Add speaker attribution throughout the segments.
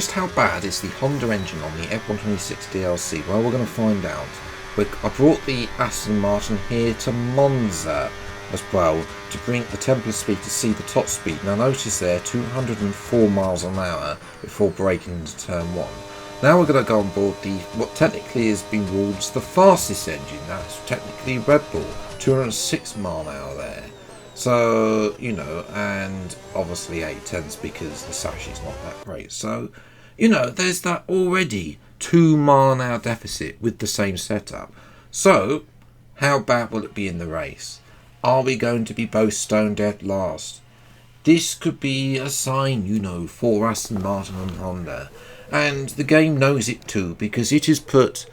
Speaker 1: just how bad is the Honda engine on the F126 DLC? Well, we're going to find out. I brought the Aston Martin here to Monza as well to bring the template speed to see the top speed. Now notice there 204 miles an hour before braking into turn 1. Now we're going to go on board what technically has been ruled as the fastest engine. That's technically Red Bull, 206 mile an hour there. So, you know, and obviously 8/10 because the sash is not that great. So, you know, there's that already 2 mile an hour deficit with the same setup. So, how bad will it be in the race? Are we going to be both stone dead last? This could be a sign, you know, for Aston Martin and Honda. And the game knows it too, because it has put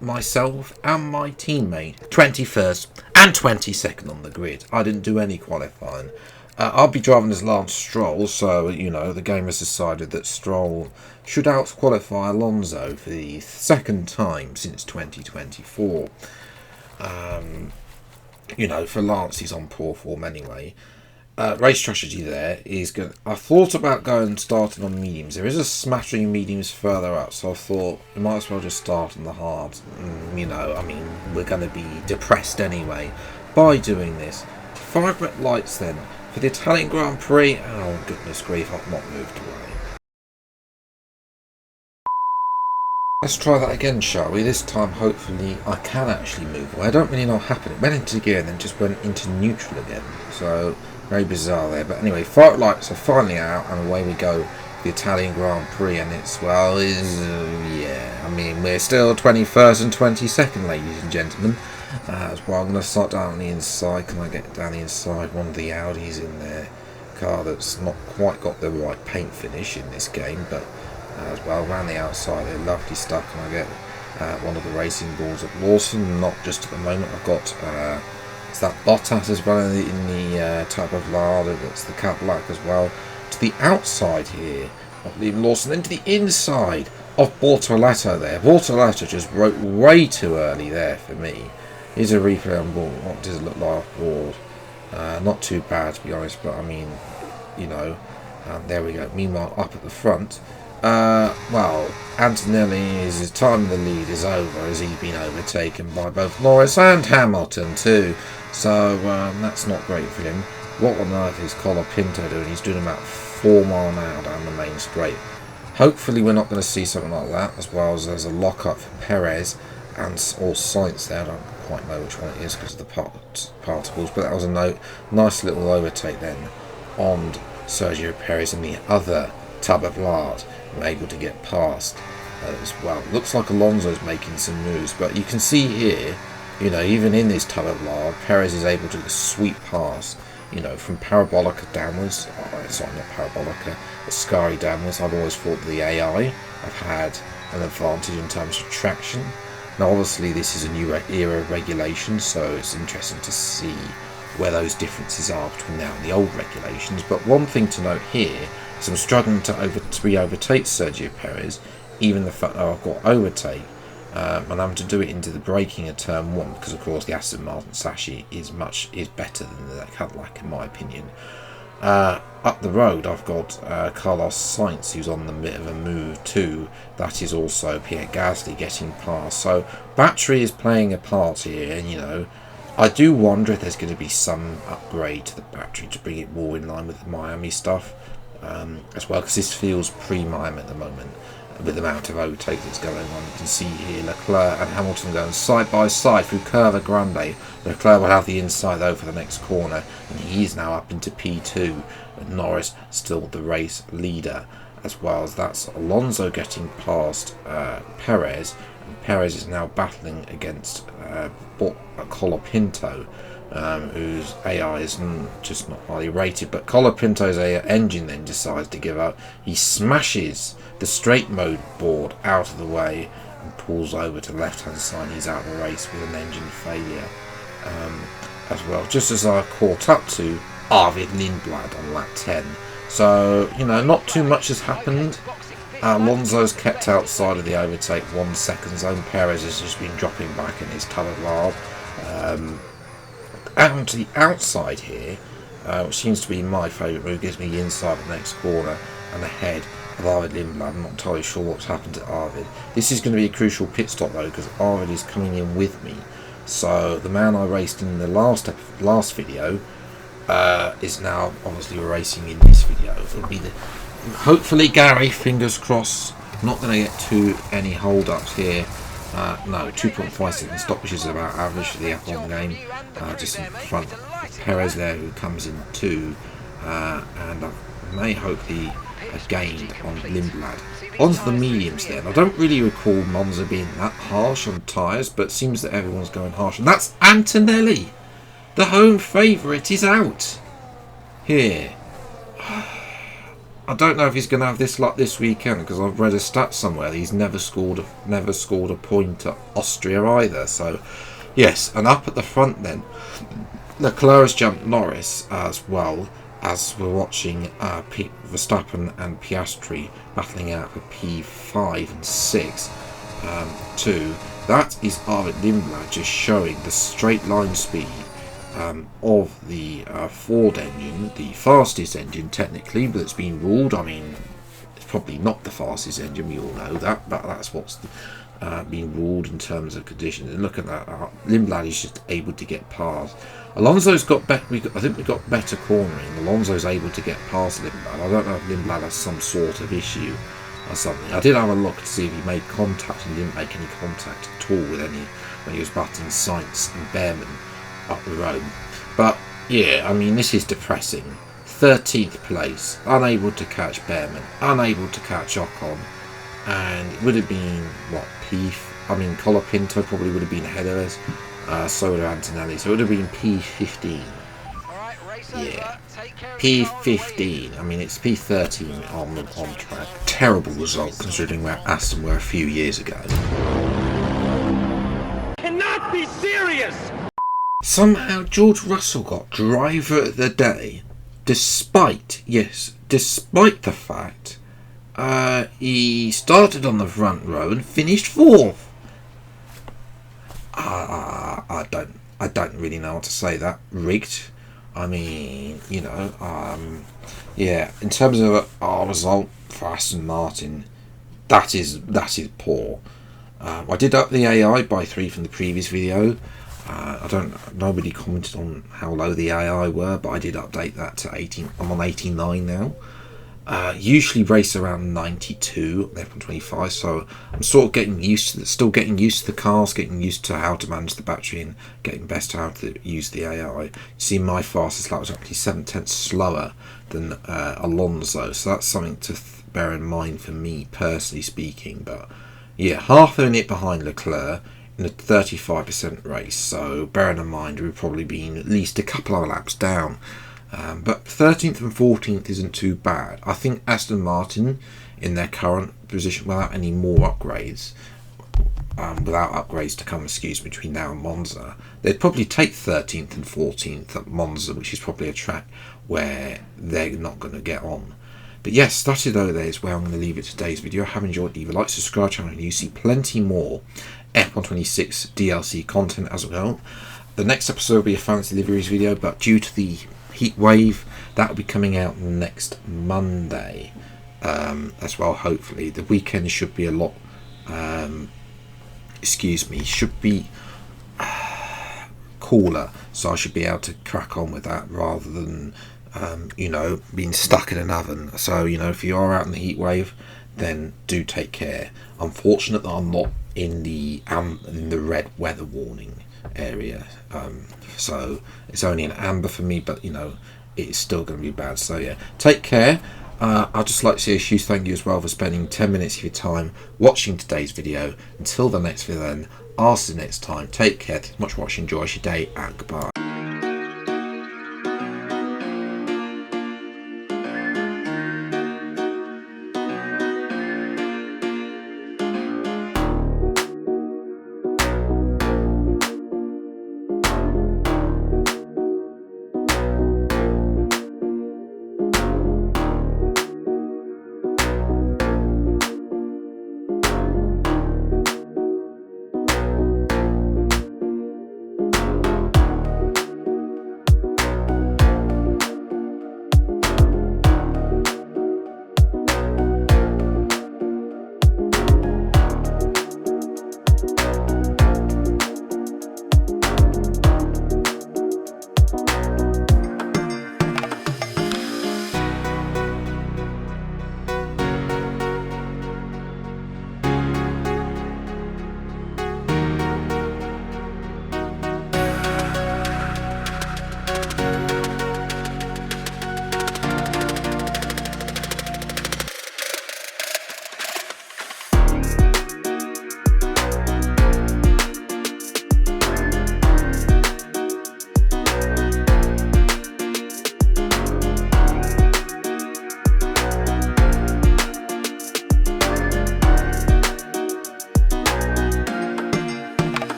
Speaker 1: myself and my teammate 21st and 22nd on the grid. I didn't do any qualifying. I'll be driving as Lance Stroll, so, you know, the game has decided that Stroll should out-qualify Alonso for the second time since 2024. You know, for Lance, he's on poor form anyway. Race strategy there is good. I thought about going starting on mediums. There is a smattering of mediums further up, so I thought we might as well just start on the hard. You know, I mean, we're going to be depressed anyway by doing this. 5 red lights then for the Italian Grand Prix. Oh goodness grief, I've not moved away. Let's try that again, shall we? This time, hopefully, I can actually move away. I don't really know what happened. It went into gear and then just went into neutral again. So, very bizarre there. But anyway, 5 lights are finally out and away we go. The Italian Grand Prix, and it's, well, yeah, I mean, we're still 21st and 22nd, ladies and gentlemen. As well, I'm going to start down on the inside. Can I get down the inside? One of the Audis in there. Car that's not quite got the right paint finish in this game, but as well, around the outside there, lovely stuff. Can I get one of the racing balls at Lawson? Not just at the moment. I've got it's that Bottas as well in the type of Lada. That's the Cadillac as well. To the outside here of Liam Lawson, then to the inside of Bortoletto there. Bortoletto just broke way too early there for me. Here's a replay on board. What does it look like off board? Not too bad to be honest, but I mean, you know, there we go. Meanwhile, up at the front, well, Antonelli's time in the lead is over as he's been overtaken by both Norris and Hamilton too. So that's not great for him. What on earth is Colapinto doing? He's doing about 4 mile an hour down the main straight. Hopefully we're not going to see something like that, as well as there's a lock-up for Perez and all Sainz there. I don't quite know which one it is because of the particles, but that was a nice little overtake then on Sergio Perez and the other tub of lard were able to get past as well. Looks like Alonso's making some moves, but you can see here, you know, even in this tub of lard, Perez is able to sweep past, you know, from Parabolica downwards. Sorry, not Parabolica, Ascari downwards. I've always thought the AI have had an advantage in terms of traction. Now, obviously, this is a new era of regulation, so it's interesting to see where those differences are between now and the old regulations. But one thing to note here is I'm struggling to overtake Sergio Perez, even the fact that I've got overtake, and I'm having to do it into the braking at turn 1 because, of course, the Aston Martin Sashi is better than the Cadillac in my opinion. Up the road, I've got Carlos Sainz, who's on the bit of a move too. That is also Pierre Gasly getting past. So battery is playing a part here, and you know, I do wonder if there's going to be some upgrade to the battery to bring it more in line with the Miami stuff as well, because this feels pre-Miami at the moment with the amount of overtake that's going on. You can see here Leclerc and Hamilton going side by side through Curva Grande. Leclerc will have the inside over the next corner, and he's now up into P2, and Norris still the race leader, as well as that's Alonso getting past Perez, and Perez is now battling against Colapinto, whose AI is just not highly rated, but Colapinto's engine then decides to give up. He smashes the straight mode board out of the way and pulls over to the left hand side. He's out of the race with an engine failure as well, just as I caught up to Arvid Lindblad on lap 10. So, you know, not too much has happened. Alonso's kept outside of the overtake 1 second zone. Perez has just been dropping back in his tub of lard. And to the outside here, which seems to be my favourite move, gives me the inside of the next corner and ahead of Arvid Lindblad. I'm not entirely sure what's happened to Arvid. This is going to be a crucial pit stop though, because Arvid is coming in with me. So the man I raced in the last video is now obviously racing in this video. It'll be hopefully Gary, fingers crossed, not going to get any hold ups here. No, 2.5 second stop, which is about average for the F1 game. Just in front of Perez there, who comes in 2, and I may hopefully have gained on Lindblad. Onto the mediums then. I don't really recall Monza being that harsh on tyres, but it seems that everyone's going harsh. And that's Antonelli! The home favourite is out! Here. I don't know if he's going to have this luck this weekend, because I've read a stat somewhere that he's never scored a point at Austria either. So, yes, and up at the front then, Leclerc has jumped Norris as well, as we're watching Verstappen and Piastri battling out for P5 and 6 too. That is Arvid Lindblad just showing the straight line speed of the Ford engine, the fastest engine technically, but it's been ruled. I mean, it's probably not the fastest engine, we all know that, but that's what's been ruled in terms of conditions. And look at that, Lindblad is just able to get past. Alonso's got better. I think we got better cornering. Alonso's able to get past Lindblad. I don't know if Lindblad has some sort of issue or something. I did have a look to see if he made contact, and he didn't make any contact at all with any when he was battling Sainz and Behrman up the road. But yeah, I mean, this is depressing. 13th place, unable to catch Behrman, unable to catch Ocon, and it would have been what, Colapinto probably would have been ahead of us. So would Antonelli, so it would have been P15. Yeah, P15. I mean, it's P13 on track. Terrible result considering where Aston were a few years ago.
Speaker 2: Cannot be serious.
Speaker 1: Somehow George Russell got driver of the day, despite the fact he started on the front row and finished 4th. I don't really know what to say. That rigged. I mean, you know, yeah. In terms of our result for Aston Martin, that is poor. I did up the AI by 3 from the previous video. Nobody commented on how low the AI were, but I did update that to 18. I'm on 89 now. Usually race around 92, F1 25, so I'm sort of getting used to still getting used to the cars, getting used to how to manage the battery, and getting best how to use the AI. You see, my fastest lap was actually 7/10 slower than Alonso, so that's something to bear in mind for me personally speaking. But yeah, half a minute behind Leclerc in a 35% race, so bearing in mind we've probably been at least a couple of laps down. But 13th and 14th isn't too bad. I think Aston Martin, in their current position, without any more upgrades, to come, between now and Monza, they'd probably take 13th and 14th at Monza, which is probably a track where they're not going to get on. But yes, that is where I'm going to leave it today's video. I have enjoyed. Leave a like, subscribe channel, and you see plenty more F126 DLC content as well. The next episode will be a fancy liveries video, but due to the heat wave, that will be coming out next Monday as well. Hopefully the weekend should be a lot should be cooler, so I should be able to crack on with that rather than being stuck in an oven. So if you are out in the heat wave, then do take care. Unfortunate that I'm not in the red weather warning area, so it's only an amber for me, but it's still going to be bad. So yeah, take care. I'd just like to say a huge thank you as well for spending 10 minutes of your time watching today's video. Until the next video then, I'll see you next time. Take care, thanks so much for watching, enjoy your day, and goodbye.